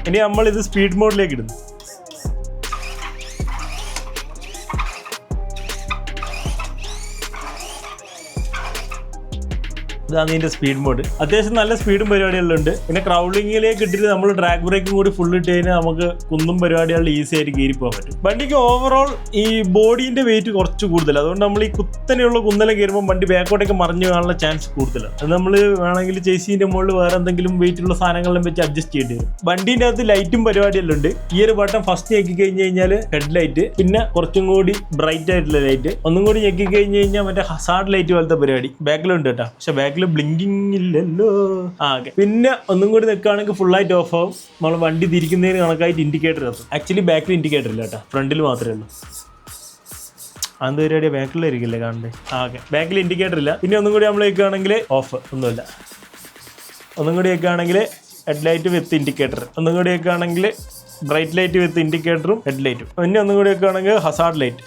ഇനി നമ്മൾ ഇത് സ്പീഡ് മോഡിലേക്ക് ഇടുന്നു. ഇതാണ് ഇതിന്റെ സ്പീഡ് മോഡ്. അത്യാവശ്യം നല്ല സ്പീഡും പരിപാടികളുണ്ട്. പിന്നെ ക്രൗളിങ്ങിലേക്ക് ഇട്ടിട്ട് നമ്മൾ ഡ്രാഗ് ബ്രേക്കും കൂടി ഫുൾ ഇട്ട് കഴിഞ്ഞാൽ നമുക്ക് കുന്നും പരിപാടികളിൽ ഈസി ആയിട്ട് കയറി പോകാൻ പറ്റും. വണ്ടിക്ക് ഓവറോൾ ഈ ബോഡീന്റെ വെയിറ്റ് കുറച്ച് കൂടുതലാണ്. അതുകൊണ്ട് നമ്മൾ ഈ കുത്തനെയുള്ള കുന്നല കയറുമ്പോൾ വണ്ടി ബാക്കോട്ടേക്ക് മറിഞ്ഞു കാണാനുള്ള ചാൻസ് കൂടുതലാണ്. അത് നമ്മൾ വേണമെങ്കിൽ ചേസിന്റെ മുകളിൽ വേറെ എന്തെങ്കിലും വെയിറ്റ് ഉള്ള സാധനങ്ങളെല്ലാം വെച്ച് അഡ്ജസ്റ്റ് ചെയ്യേണ്ടി വരും. വണ്ടീൻ്റെ അകത്ത് ലൈറ്റും പരിപാടിയെല്ലാം ഉണ്ട്. ഈ ഒരു ബട്ടൺ ഫസ്റ്റ് ഞെക്കി കഴിഞ്ഞ് കഴിഞ്ഞാൽ ഹെഡ് ലൈറ്റ്, പിന്നെ കുറച്ചും കൂടി ബ്രൈറ്റ് ആയിട്ടുള്ള ലൈറ്റ്, ഒന്നും കൂടി ഞെക്കി കഴിഞ്ഞ് കഴിഞ്ഞാൽ മറ്റേ ഹസാർഡ് ലൈറ്റ് പോലത്തെ പരിപാടി ബാക്കിലുണ്ട് കേട്ടോ. പക്ഷെ ബാക്കിൽ ബ്ലിങ്കിങ് ഇല്ലല്ലോ. ഓക്കെ. പിന്നെ ഒന്നും കൂടി നിൽക്കുകയാണെങ്കിൽ ഫുൾ ആയിട്ട് ഓഫ് ആവും. നമ്മൾ വണ്ടി തിരിക്കുന്നതിന് കണക്കായിട്ട് ഇൻഡിക്കേറ്റർ എത്തും. ആക്ച്വലി ബാക്കിൽ ഇൻഡിക്കേറ്റർ ഇല്ല കേട്ടോ, ഫ്രണ്ടിൽ മാത്രമേ ഉള്ളൂ. അന്ത് പരിപാടിയാണ് ബാക്കിലായിരിക്കില്ലേ കാണണ്ടേ? ഓക്കെ. ബാക്കിൽ ഇൻഡിക്കേറ്റർ ഇല്ല. പിന്നെ ഒന്നും കൂടി നമ്മൾ വെക്കുകയാണെങ്കിൽ ഓഫ്, ഒന്നുമില്ല. ഒന്നും കൂടി വെക്കുകയാണെങ്കിൽ ഹെഡ് ലൈറ്റ് വിത്ത് ഇൻഡിക്കേറ്റർ, ഒന്നും കൂടി വെക്കുകയാണെങ്കിൽ ബ്രൈറ്റ് ലൈറ്റ് വിത്ത് ഇൻഡിക്കേറ്ററും ഹെഡ് ലൈറ്റും, പിന്നെ ഒന്നും കൂടി വെക്കുകയാണെങ്കിൽ ഹസാർഡ് ലൈറ്റ്.